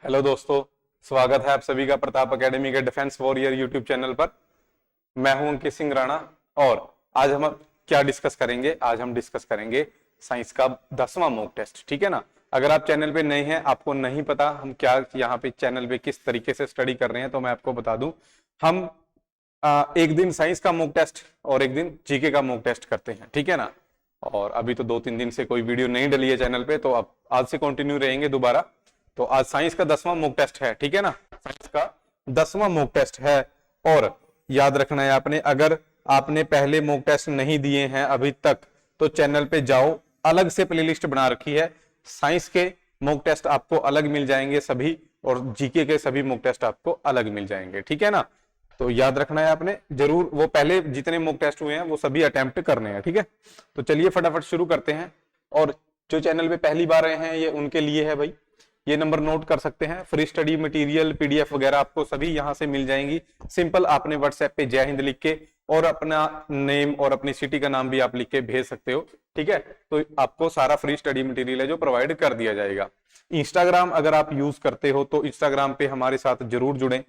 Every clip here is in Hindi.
हेलो दोस्तों, स्वागत है आप सभी का प्रताप एकेडमी के डिफेंस वॉरियर यूट्यूब चैनल पर। मैं हूं अंकित सिंह राणा और आज हम क्या डिस्कस करेंगे। आज हम डिस्कस करेंगे साइंस का 10वां मॉक टेस्ट। ठीक है ना। अगर आप चैनल पे नए हैं, आपको नहीं पता हम क्या यहाँ पे चैनल पे किस तरीके से स्टडी कर रहे हैं, तो मैं आपको बता दूं। हम एक दिन साइंस का मॉक टेस्ट और एक दिन जीके का मॉक टेस्ट करते हैं। ठीक है ना। और अभी तो 2-3 दिन से कोई वीडियो नहीं डली है चैनल पे, तो अब आज से कंटिन्यू रहेंगे दोबारा। तो आज साइंस का 10वां मॉक टेस्ट है। ठीक है ना। साइंस का 10वां मॉक टेस्ट है और याद रखना है आपने, अगर आपने पहले मॉक टेस्ट नहीं दिए हैं अभी तक तो चैनल पे जाओ, अलग से प्लेलिस्ट बना रखी है। साइंस के मॉक टेस्ट आपको अलग मिल जाएंगे सभी, और जीके के सभी मॉक टेस्ट आपको अलग मिल जाएंगे। ठीक है ना। तो याद रखना है आपने जरूर, वो पहले जितने मॉक टेस्ट हुए हैं वो सभी अटेम्प्ट करने हैं। ठीक है। तो चलिए फटाफट शुरू करते हैं। और जो चैनल पे पहली बार आए हैं ये उनके लिए है भाई, ये नंबर नोट कर सकते हैं। फ्री स्टडी मटेरियल पीडीएफ वगैरह आपको सभी यहां से मिल जाएंगी। सिंपल आपने व्हाट्सएप पे जय हिंद लिख के और अपना नेम और अपनी सिटी का नाम भी आप लिख के भेज सकते हो। ठीक है। तो आपको सारा फ्री स्टडी मटेरियल है जो प्रोवाइड कर दिया जाएगा। इंस्टाग्राम अगर आप यूज करते हो तो इंस्टाग्राम पे हमारे साथ जरूर जुड़े।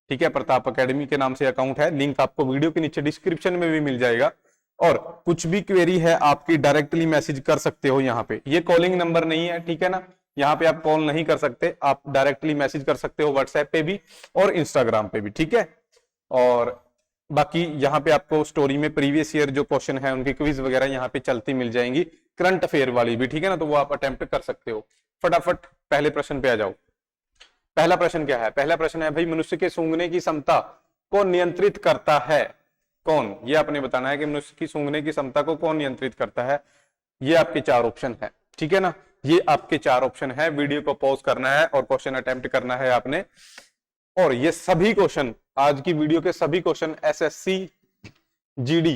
ठीक है। प्रताप एकेडमी के नाम से अकाउंट है, लिंक आपको वीडियो के नीचे डिस्क्रिप्शन में भी मिल जाएगा। और कुछ भी क्वेरी है आपकी डायरेक्टली मैसेज कर सकते हो यहाँ पे। ये कॉलिंग नंबर नहीं है। ठीक है ना। यहाँ पे आप कॉल नहीं कर सकते, आप डायरेक्टली मैसेज कर सकते हो व्हाट्सएप पे भी और इंस्टाग्राम पे भी। ठीक है। और बाकी यहाँ पे आपको स्टोरी में प्रीवियस ईयर जो क्वेश्चन है उनकी क्विज वगैरह यहाँ पे चलती मिल जाएंगी, करंट अफेयर वाली भी। ठीक है ना। तो वो आप अटेम्प्ट कर सकते हो। फटाफट पहले प्रश्न पे आ जाओ। पहला प्रश्न क्या है? पहला प्रश्न है भाई, मनुष्य के सूंघने की क्षमता को नियंत्रित करता है कौन? ये आपने बताना है कि मनुष्य की सूंघने की क्षमता को कौन नियंत्रित करता है। ये आपके 4 ऑप्शन है। ठीक है ना। ये आपके 4 ऑप्शन है। वीडियो को पॉज करना है और क्वेश्चन अटेम्प्ट करना है आपने। और ये सभी क्वेश्चन, आज की वीडियो के सभी क्वेश्चन एसएससी जीडी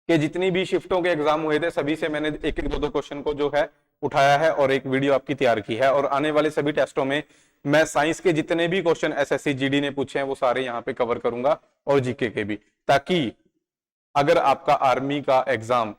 के जितनी भी शिफ्टों के एग्जाम हुए थे सभी से मैंने एक एक 2-2 क्वेश्चन को जो है उठाया है और एक वीडियो आपकी तैयार की है। और आने वाले सभी टेस्टों में मैं साइंस के जितने भी क्वेश्चन एसएससी जीडी ने पूछे हैं वो सारे यहाँ पे कवर करूंगा, और जीके के भी, ताकि अगर आपका आर्मी का एग्जाम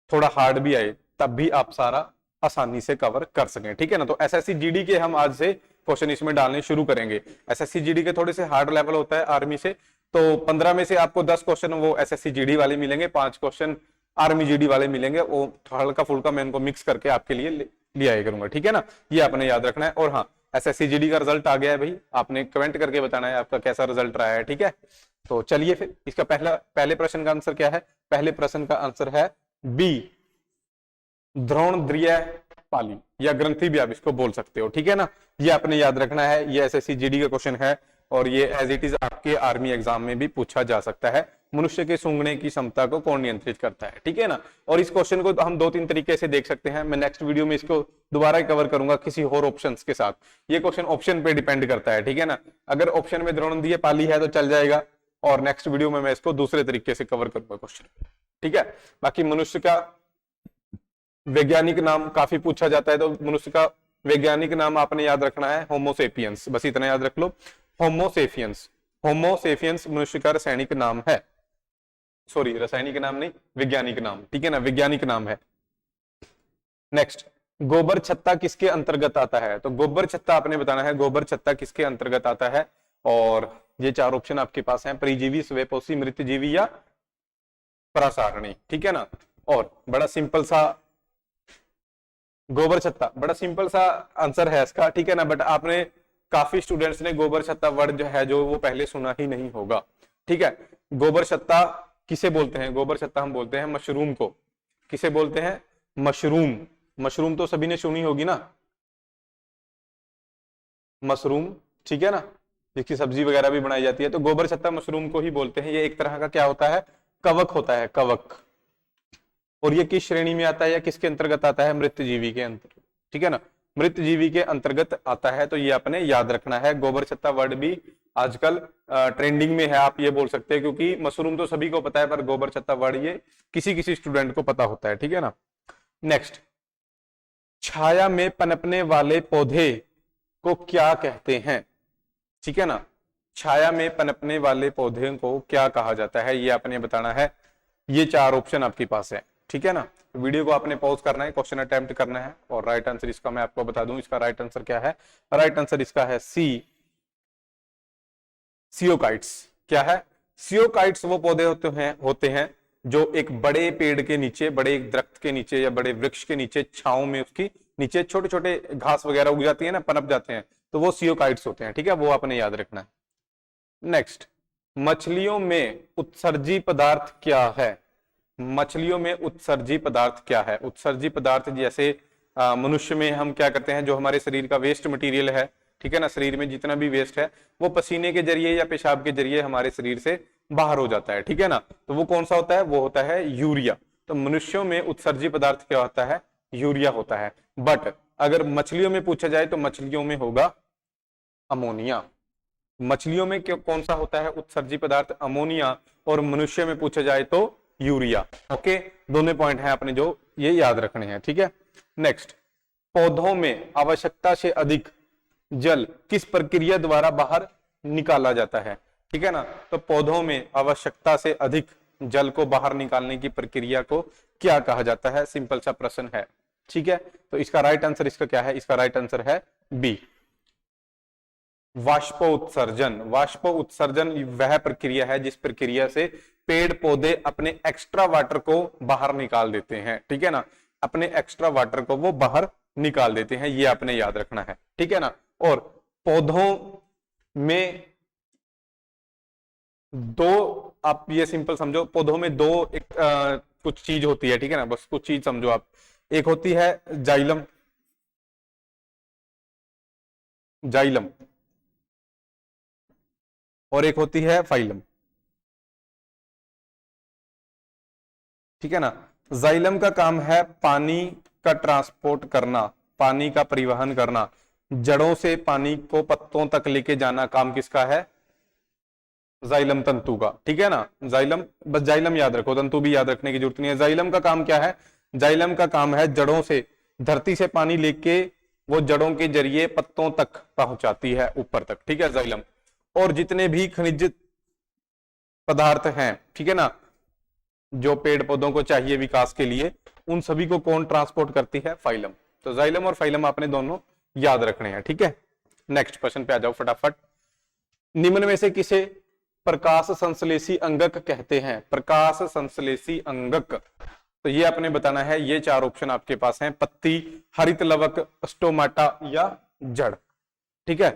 थोड़ा हार्ड भी आए तब भी आप सारा आसानी से कवर कर सकें। ठीक है ना। तो एसएससी जीडी के हम आज से क्वेश्चन इसमें डालने शुरू करेंगे। एसएससी जीडी के थोड़े से हार्ड लेवल होता है आर्मी से, तो 15 में से आपको 10 क्वेश्चन वो एसएससी जीडी वाले मिलेंगे, 5 क्वेश्चन आर्मी जीडी वाले मिलेंगे। वो हल्का फुल्का मैं इनको मिक्स करके आपके लिए ले आया करूंगा। ठीक है ना। ये आपने याद रखना है। और हाँ, एसएससी जीडी का रिजल्ट आ गया है भाई, आपने कमेंट करके बताना है आपका कैसा रिजल्ट रहा है। ठीक है। तो चलिए फिर इसका पहले प्रश्न का आंसर क्या है? पहले प्रश्न का आंसर है बी, द्रोणद्रिय पाली या ग्रंथि भी आप इसको बोल सकते हो। ठीक है ना। ये आपने याद रखना है। ये एसएससी जीडी का क्वेश्चन है और ये एज इट इज आपके आर्मी एग्जाम में भी पूछा जा सकता है। मनुष्य के सूंघने की क्षमता को कौन नियंत्रित करता है? ठीक है ना। और इस क्वेश्चन को हम 2-3 तरीके से देख सकते हैं। मैं नेक्स्ट वीडियो में इसको दोबारा कवर करूंगा किसी और ऑप्शंस के साथ। ये क्वेश्चन ऑप्शन पे डिपेंड करता है। ठीक है ना। अगर ऑप्शन में द्रोणद्रिय पाली है तो चल जाएगा, और नेक्स्ट वीडियो में मैं इसको दूसरे तरीके से कवर करूंगा क्वेश्चन। ठीक है। बाकी मनुष्य का वैज्ञानिक नाम काफी पूछा जाता है, तो मनुष्य का वैज्ञानिक नाम आपने याद रखना है होमोसेपियंस। बस इतना याद रख लो, होमोसेपियंस। होमोसेपियंस मनुष्य का रासायनिक नाम है। सॉरी, रासायनिक नाम नहीं, वैज्ञानिक नाम। ठीक है ना। वैज्ञानिक नाम है। नेक्स्ट, गोबर छत्ता किसके अंतर्गत आता है? तो गोबर छत्ता आपने बताना है, गोबर छत्ता किसके अंतर्गत आता है। और ये 4 ऑप्शन आपके पास हैं, परिजीवी, स्वयंपोषी, मृतजीवी या प्रसारणी। ठीक है ना। और बड़ा सिंपल सा गोबर छत्ता, बड़ा सिंपल सा आंसर है इसका। ठीक है ना। बट आपने काफी स्टूडेंट्स ने गोबर छत्ता वर्ड जो है जो वो पहले सुना ही नहीं होगा। ठीक है। गोबर छत्ता किसे बोलते हैं? गोबर छत्ता हम बोलते हैं मशरूम को। किसे बोलते हैं? मशरूम। मशरूम तो सभी ने सुनी होगी ना, मशरूम। ठीक है ना। जिसकी सब्जी वगैरह भी बनाई जाती है, तो गोबर छत्ता मशरूम को ही बोलते हैं। ये एक तरह का क्या होता है? कवक होता है, कवक। और ये किस श्रेणी में आता है या किसके अंतर्गत आता है? मृतजीवी के अंतर्गत। ठीक है ना। मृतजीवी के अंतर्गत आता है। तो ये आपने याद रखना है। गोबर छत्ता वर्ड भी आजकल ट्रेंडिंग में है, आप ये बोल सकते हैं, क्योंकि मशरूम तो सभी को पता है पर गोबर छत्ता वर्ड ये किसी किसी स्टूडेंट को पता होता है। ठीक है ना। नेक्स्ट, छाया में पनपने वाले पौधे को क्या कहते हैं? ठीक है ना। छाया में पनपने वाले पौधे को क्या कहा जाता है, ये आपने बताना है। ये 4 ऑप्शन आपके पास है। ठीक है ना। वीडियो को आपने पॉज करना है, क्वेश्चन अटेम्प्ट करना है, और राइट आंसर इसका मैं आपको बता दूं, इसका राइट आंसर क्या है। राइट आंसर इसका है सी, सियोकाइट्स। क्या है? सियोकाइट्स वो पौधे होते हैं जो एक बड़े पेड़ के नीचे, बड़े एक दरख्त के नीचे या बड़े वृक्ष के नीचे छांव में उसकी नीचे छोटे छोटे घास वगैरह उग जाती है ना, पनप जाते हैं, तो वो सियोकाइट्स होते हैं। ठीक है, वो आपने याद रखना है। नेक्स्ट, मछलियों में उत्सर्जी पदार्थ क्या है? मछलियों में उत्सर्जी पदार्थ क्या है? उत्सर्जी पदार्थ जैसे मनुष्य में हम क्या करते हैं, जो हमारे शरीर का वेस्ट मटेरियल है, ठीक है ना, शरीर में जितना भी वेस्ट है वो पसीने के जरिए या पेशाब के जरिए हमारे शरीर से बाहर हो जाता है। ठीक है ना, तो वो कौन सा होता है? वो होता है यूरिया। तो मनुष्यों में उत्सर्जी पदार्थ क्या होता है? यूरिया होता है। बट अगर मछलियों में पूछा जाए तो मछलियों में होगा अमोनिया। मछलियों में कौन सा होता है उत्सर्जी पदार्थ? अमोनिया। और मनुष्य में पूछा जाए तो यूरिया। ओके, दोनों पॉइंट हैं आपने जो ये याद रखने हैं। ठीक है, नेक्स्ट, पौधों में आवश्यकता से अधिक जल किस प्रक्रिया द्वारा बाहर निकाला जाता है? ठीक है ना, तो पौधों में आवश्यकता से अधिक जल को बाहर निकालने की प्रक्रिया को क्या कहा जाता है? सिंपल सा प्रश्न है। ठीक है, तो इसका राइट आंसर इसका क्या है? इसका राइट आंसर है बी, वाष्पोत्सर्जन। वाष्पोत्सर्जन वह प्रक्रिया है जिस प्रक्रिया से पेड़ पौधे अपने एक्स्ट्रा वाटर को बाहर निकाल देते हैं। ठीक है ना, अपने एक्स्ट्रा वाटर को वो बाहर निकाल देते हैं, ये आपने याद रखना है। ठीक है ना, और पौधों में दो, आप ये सिंपल समझो, पौधों में दो कुछ चीज होती है। ठीक है ना, बस कुछ चीज समझो आप। एक होती है जाइलम, जाइलम, और एक होती है फाइलम। ठीक है ना, जाइलम का काम है पानी का ट्रांसपोर्ट करना, पानी का परिवहन करना, जड़ों से पानी को पत्तों तक लेके जाना, काम किसका है? जाइलम तंतु का। ठीक है ना, जाइलम, बस जाइलम याद रखो, तंतु भी याद रखने की जरूरत नहीं है। जाइलम का काम क्या है? जाइलम का काम है जड़ों से, धरती से पानी लेके वो जड़ों के जरिए पत्तों तक पहुंचाती है, ऊपर तक। ठीक है, जाइलम। और जितने भी खनिज पदार्थ हैं, ठीक है ना, जो पेड़ पौधों को चाहिए विकास के लिए, उन सभी को कौन ट्रांसपोर्ट करती है? फाइलम। तो जाइलम और फाइलम आपने दोनों याद रखने हैं। ठीक है, नेक्स्ट क्वेश्चन पे आ जाओ फटाफट। निम्न में से किसे प्रकाश संश्लेषी अंगक कहते हैं? प्रकाश संश्लेषी अंगक, तो ये आपने बताना है। ये चार ऑप्शन आपके पास हैं: पत्ती, हरित लवक, स्टोमाटा या जड़। ठीक है,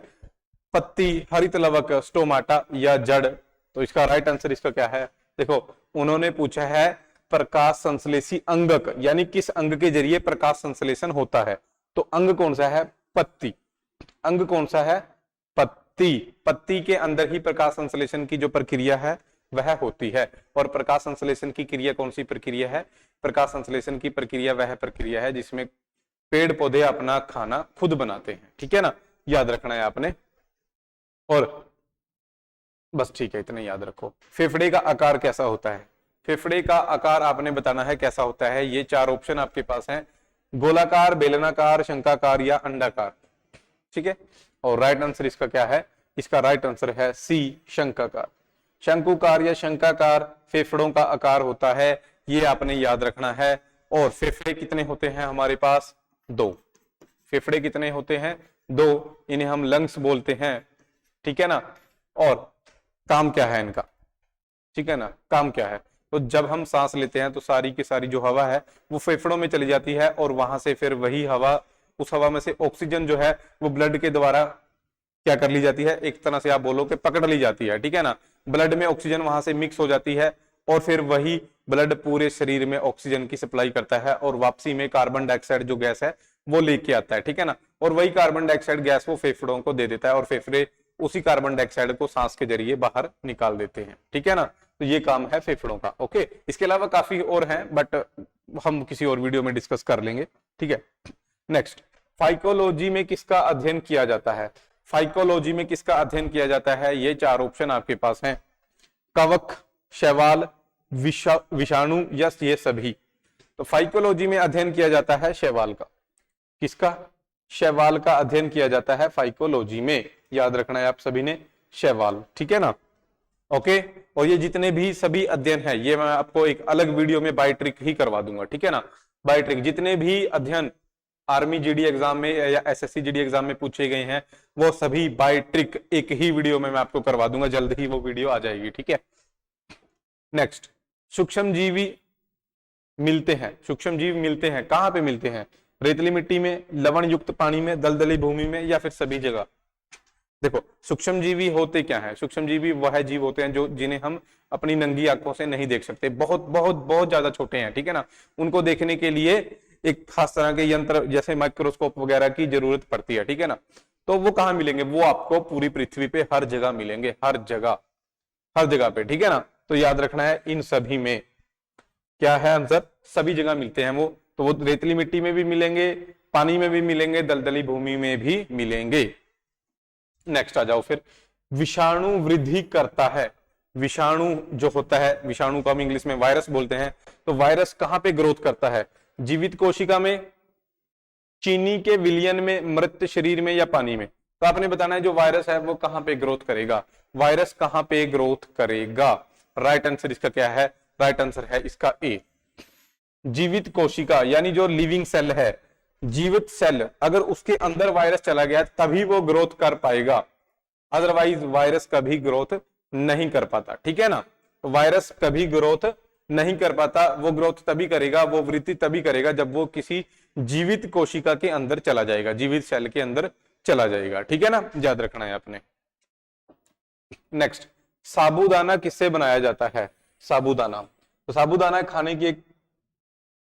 पत्ती, हरित लवक, स्टोमाटा या जड़। तो इसका राइट आंसर इसका क्या है? देखो, उन्होंने पूछा है प्रकाश संश्लेषी अंगक, यानी किस अंग के जरिए प्रकाश संश्लेषण होता है। तो अंग कौन सा है? पत्ती। अंग कौन सा है? पत्ती। पत्ती के अंदर ही प्रकाश संश्लेषण की जो प्रक्रिया है वह होती है। और प्रकाश संश्लेषण की क्रिया कौन सी प्रक्रिया है? प्रकाश संश्लेषण की प्रक्रिया वह प्रक्रिया है जिसमें पेड़ पौधे अपना खाना खुद बनाते हैं। ठीक है ना, याद रखना है आपने। और बस ठीक है, इतना याद रखो। फेफड़े का आकार कैसा होता है? फेफड़े का आकार आपने बताना है कैसा होता है। ये चार ऑप्शन आपके पास हैं: गोलाकार, बेलनाकार, शंखाकार या अंडाकार। ठीक है, और राइट आंसर इसका क्या है? इसका राइट आंसर है सी, शंखाकार। शंकुकार या शंखाकार फेफड़ों का आकार होता है, ये आपने याद रखना है। और फेफड़े कितने होते हैं हमारे पास? दो। फेफड़े कितने होते हैं? दो। इन्हें हम लंग्स बोलते हैं। ठीक है ना, और काम क्या है इनका? ठीक है ना, काम क्या है? तो जब हम सांस लेते हैं तो सारी की सारी जो हवा है वो फेफड़ों में चली जाती है, और वहां से फिर वही हवा, उस हवा में से ऑक्सीजन जो है वो ब्लड के द्वारा क्या कर ली जाती है? एक तरह से आप बोलो कि पकड़ ली जाती है। ठीक है ना, ब्लड में ऑक्सीजन वहां से मिक्स हो जाती है, और फिर वही ब्लड पूरे शरीर में ऑक्सीजन की सप्लाई करता है, और वापसी में कार्बन डाइऑक्साइड जो गैस है वो लेके आता है। ठीक है ना, और वही कार्बन डाइऑक्साइड गैस वो फेफड़ों को दे देता है, और फेफड़े उसी कार्बन डाइऑक्साइड को सांस के जरिए बाहर निकाल देते हैं। ठीक है ना, तो ये काम है फेफड़ों का। ओके, इसके अलावा काफी और हैं, बट हम किसी और वीडियो में डिस्कस कर लेंगे। ठीक है, नेक्स्ट, फाइकोलॉजी में किसका अध्ययन किया जाता है? फाइकोलॉजी में किसका अध्ययन किया जाता है? ये चार ऑप्शन आपके पास हैं: कवक, शैवाल, विषाणु या ये सभी। तो फाइकोलॉजी में अध्ययन किया जाता है शैवाल का। किसका? शैवाल का अध्ययन किया जाता है फाइकोलॉजी में। याद रखना है आप सभी ने, शैवाल। ठीक है ना, ओके। और ये जितने भी सभी अध्ययन है ये मैं आपको एक अलग वीडियो में बाय ट्रिक ही करवा दूंगा, ठीक है ना। बाय ट्रिक जितने भी अध्ययन आर्मी जीडी एग्जाम में या एसएससी जीडी एग्जाम में पूछे गए हैं वो सभी बाय ट्रिक एक ही वीडियो में मैं आपको करवा दूंगा, जल्द ही वो वीडियो आ जाएगी, ठीक है। नेक्स्ट, सूक्ष्म जीवी मिलते हैं, सूक्ष्म जीव मिलते हैं कहां पे मिलते हैं? रेतली मिट्टी में, लवण युक्त पानी में, दलदली भूमि में, या फिर सभी जगह? देखो सूक्ष्म जीवी होते क्या है? सूक्ष्म जीवी वह जीव होते हैं जो जिन्हें हम अपनी नंगी आंखों से नहीं देख सकते, बहुत बहुत बहुत ज्यादा छोटे हैं, ठीक है ना। उनको देखने के लिए एक खास तरह के यंत्र जैसे माइक्रोस्कोप वगैरह की जरूरत पड़ती है, ठीक है ना। तो वो कहां मिलेंगे? वो आपको पूरी पृथ्वी पे हर जगह मिलेंगे, हर जगह, हर जगह पे, ठीक है ना। तो याद रखना है इन सभी में क्या है आंसर? सभी जगह मिलते हैं वो। तो वो रेतली मिट्टी में भी मिलेंगे, पानी में भी मिलेंगे, दलदली भूमि में भी मिलेंगे। नेक्स्ट आ जाओ फिर, विषाणु वृद्धि करता है। विषाणु जो होता है, विषाणु को हम इंग्लिश में वायरस बोलते हैं, तो वायरस कहां पे ग्रोथ करता है? जीवित कोशिका में, चीनी के विलयन में, मृत शरीर में, या पानी में? तो आपने बताना है जो वायरस है वो कहां पे ग्रोथ करेगा, वायरस कहां पे ग्रोथ करेगा। राइट आंसर इसका क्या है? राइट आंसर है इसका ए, जीवित कोशिका, यानी जो लिविंग सेल है, जीवित सेल, अगर उसके अंदर वायरस चला गया तभी वो ग्रोथ कर पाएगा, अदरवाइज वायरस कभी ग्रोथ नहीं कर पाता, ठीक है ना। तो वायरस कभी ग्रोथ नहीं कर पाता, वो ग्रोथ तभी करेगा, वो वृद्धि तभी करेगा जब वो किसी जीवित कोशिका के अंदर चला जाएगा, जीवित सेल के अंदर चला जाएगा, ठीक है ना, याद रखना है आपने। नेक्स्ट, साबूदाना किससे बनाया जाता है? साबूदाना, तो साबूदाना खाने की एक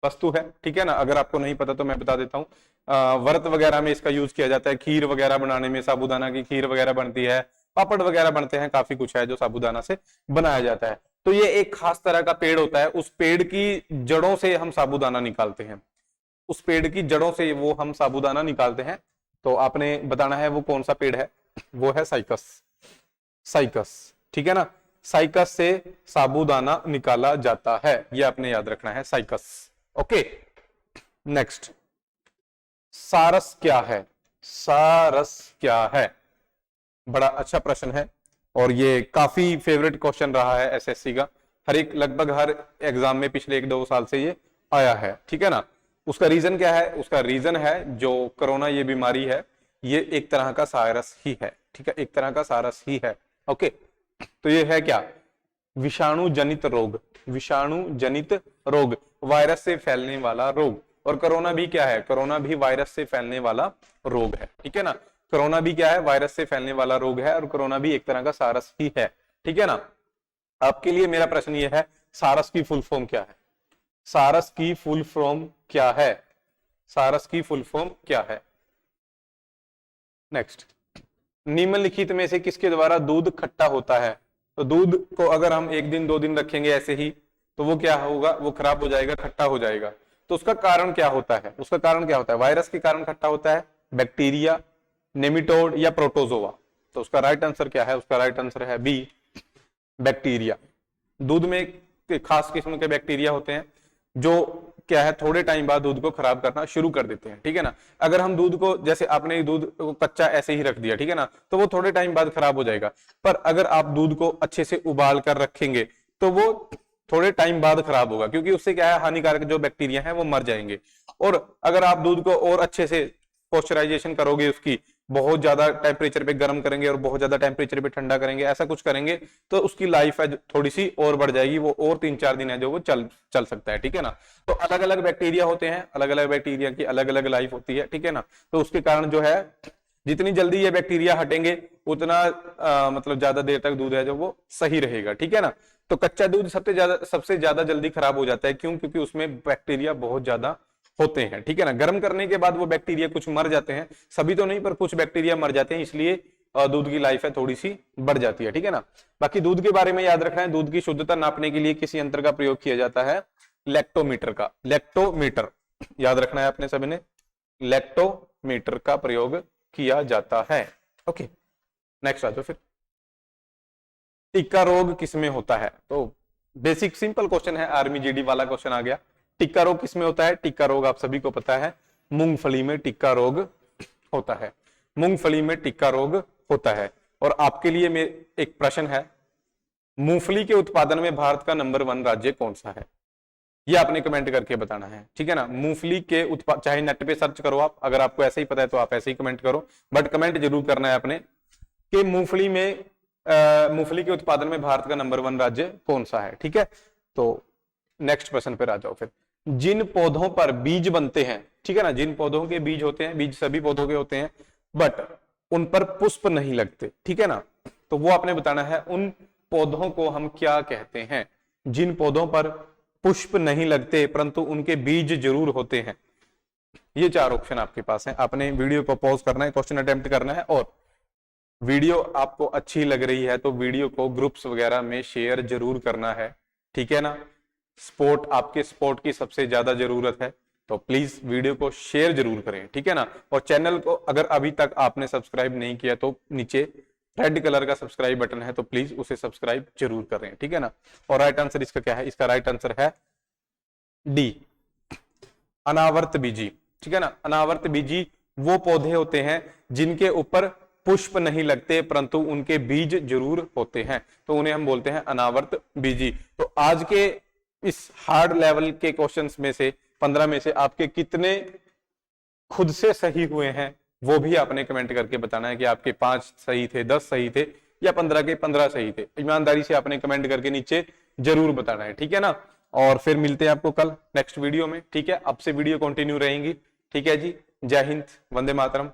वस्तु है, ठीक है ना। अगर आपको नहीं पता तो मैं बता देता हूँ, व्रत वगैरह में इसका यूज किया जाता है, खीर वगैरह बनाने में साबूदाना की खीर वगैरह बनती है, पापड़ वगैरह बनते हैं, काफी कुछ है जो साबूदाना से बनाया जाता है। तो ये एक खास तरह का पेड़ होता है, उस पेड़ की जड़ों से हम साबूदाना निकालते हैं, उस पेड़ की जड़ों से वो हम साबूदाना निकालते हैं। तो आपने बताना है वो कौन सा पेड़ है, वो है साइकस, साइकस, ठीक है ना। साइकस से साबूदाना निकाला जाता है, ये आपने याद रखना है, साइकस। ओके। नेक्स्ट, सारस क्या है? सारस क्या है? बड़ा अच्छा प्रश्न है और ये काफी फेवरेट क्वेश्चन रहा है एसएससी का, हर एक लगभग हर एग्जाम में पिछले 1-2 साल से ये आया है, ठीक है ना। उसका रीजन क्या है? उसका रीजन है जो कोरोना ये बीमारी है, ये एक तरह का सारस ही है, ठीक है, एक तरह का सारस ही है। ओके, तो ये है क्या? विषाणु जनित रोग, विषाणु जनित रोग, वायरस से फैलने वाला रोग। और कोरोना भी क्या है? कोरोना भी वायरस से फैलने वाला रोग है, ठीक है ना। कोरोना भी क्या है? वायरस से फैलने वाला रोग है, और कोरोना भी एक तरह का सारस ही है, ठीक है ना। आपके लिए मेरा प्रश्न ये है, सारस की फुल फॉर्म क्या है? सारस की फुल फॉर्म क्या है? सारस की फुल फॉर्म क्या है? नेक्स्ट, निम्नलिखित में से किसके द्वारा दूध खट्टा होता है? तो दूध को अगर हम 1 दिन 2 दिन रखेंगे ऐसे ही तो वो क्या होगा? वो खराब हो जाएगा, खट्टा हो जाएगा। तो उसका कारण क्या होता है? उसका कारण क्या होता है? वायरस के कारण खट्टा होता है, बैक्टीरिया, नेमिटोड, या प्रोटोजोआ? तो उसका राइट आंसर क्या है? उसका राइट आंसर है बी, बैक्टीरिया। दूध में खास किस्म के बैक्टीरिया होते हैं जो क्या है, थोड़े टाइम बाद दूध को खराब करना शुरू कर देते हैं, ठीक है ना। अगर हम दूध को, जैसे आपने दूध को कच्चा ऐसे ही रख दिया, ठीक है ना, तो वो थोड़े टाइम बाद खराब हो जाएगा। पर अगर आप दूध को अच्छे से उबाल कर रखेंगे तो वो थोड़े टाइम बाद खराब होगा, क्योंकि उससे क्या है, हानिकारक जो बैक्टीरिया है वो मर जाएंगे। और अगर आप दूध को और अच्छे से पॉस्चराइजेशन करोगे, उसकी बहुत ज्यादा टेम्परेचर पे गर्म करेंगे और बहुत ज्यादा टेम्परेचर पे ठंडा करेंगे, ऐसा कुछ करेंगे तो उसकी लाइफ है थोड़ी सी और बढ़ जाएगी, वो और 3-4 दिन है जो वो चल सकता है, ठीक है ना। तो अलग अलग बैक्टीरिया होते हैं, अलग अलग बैक्टीरिया की अलग अलग लाइफ होती है, ठीक है ना। तो उसके कारण जो है, जितनी जल्दी ये बैक्टीरिया हटेंगे उतना मतलब ज्यादा देर तक दूध है जो वो सही रहेगा, ठीक है ना। तो कच्चा दूध सबसे ज्यादा जल्दी खराब हो जाता है, क्यों? क्योंकि उसमें बैक्टीरिया बहुत ज्यादा होते हैं, ठीक है ना। गर्म करने के बाद वो बैक्टीरिया कुछ मर जाते हैं, सभी तो नहीं पर कुछ बैक्टीरिया मर जाते हैं, इसलिए दूध की लाइफ है थोड़ी सी बढ़ जाती है, ठीक है ना। बाकी दूध के बारे में याद रखना है, दूध की शुद्धता नापने के लिए किसी यंत्र का प्रयोग किया जाता है, लैक्टोमीटर का, लैक्टोमीटर याद रखना है आपने सभी ने, लैक्टोमीटर का प्रयोग किया जाता है। ओके, नेक्स्ट आ जाओ फिर, टिक्का रोग किसमें होता है? तो बेसिक सिंपल क्वेश्चन है, आर्मी जीडी वाला क्वेश्चन आ गया। टिक्का रोग किसमें होता है? टिक्का रोग आप सभी को पता है, मूंगफली में टिक्का रोग होता है, मूंगफली में टिक्का रोग होता है। और आपके लिए एक प्रश्न है, मूंगफली के उत्पादन में भारत का नंबर 1 राज्य कौन सा है? ये आपने कमेंट करके बताना है, ठीक है ना। मूंगफली के उत्पाद, चाहे नेट पे सर्च करो आप, अगर आपको ऐसे ही पता है तो आप ऐसे ही कमेंट करो, बट कमेंट जरूर करना है आपने कि मूंगफली में मूंगफली के उत्पादन में भारत का नंबर 1 राज्य कौन सा है, ठीक है। तो नेक्स्ट क्वेश्चन पर आ जाओ फिर। जिन पौधों पर बीज बनते हैं, ठीक है ना, जिन पौधों के बीज होते हैं, बीज सभी पौधों के होते हैं, बट उन पर पुष्प नहीं लगते, ठीक है ना, तो वो आपने बताना है उन पौधों को हम क्या कहते हैं। जिन पौधों पर पुष्प नहीं लगते परंतु उनके बीज जरूर होते हैं। ये 4 ऑप्शन आपके पास हैं। आपने वीडियो को पॉज करना है, क्वेश्चन अटेम्प्ट करना है, और वीडियो आपको अच्छी लग रही है तो वीडियो को ग्रुप्स वगैरह में शेयर जरूर करना है, ठीक है ना। सपोर्ट, आपके सपोर्ट की सबसे ज्यादा जरूरत है, तो प्लीज वीडियो को शेयर जरूर करें, ठीक है ना। और चैनल को अगर अभी तक आपने सब्सक्राइब नहीं किया तो नीचे रेड कलर का सब्सक्राइब बटन है, तो प्लीज उसे सब्सक्राइब जरूर करें, ठीक है ना। और राइट आंसर इसका क्या है? इसका राइट आंसर है डी, अनावर्त बीजी, ठीक है ना। अनावर्त बीजी वो पौधे होते हैं जिनके ऊपर पुष्प नहीं लगते परंतु उनके बीज जरूर होते हैं, तो उन्हें हम बोलते हैं अनावर्त बीजी। तो आज के इस हार्ड लेवल के क्वेश्चंस में से 15 में से आपके कितने खुद से सही हुए हैं वो भी आपने कमेंट करके बताना है कि आपके 5 सही थे, 10 सही थे, या 15 के 15 सही थे। ईमानदारी से आपने कमेंट करके नीचे जरूर बताना है, ठीक है ना। और फिर मिलते हैं आपको कल नेक्स्ट वीडियो में, ठीक है। अब से वीडियो कंटिन्यू रहेंगी, ठीक है जी। जय हिंद, वंदे मातरम।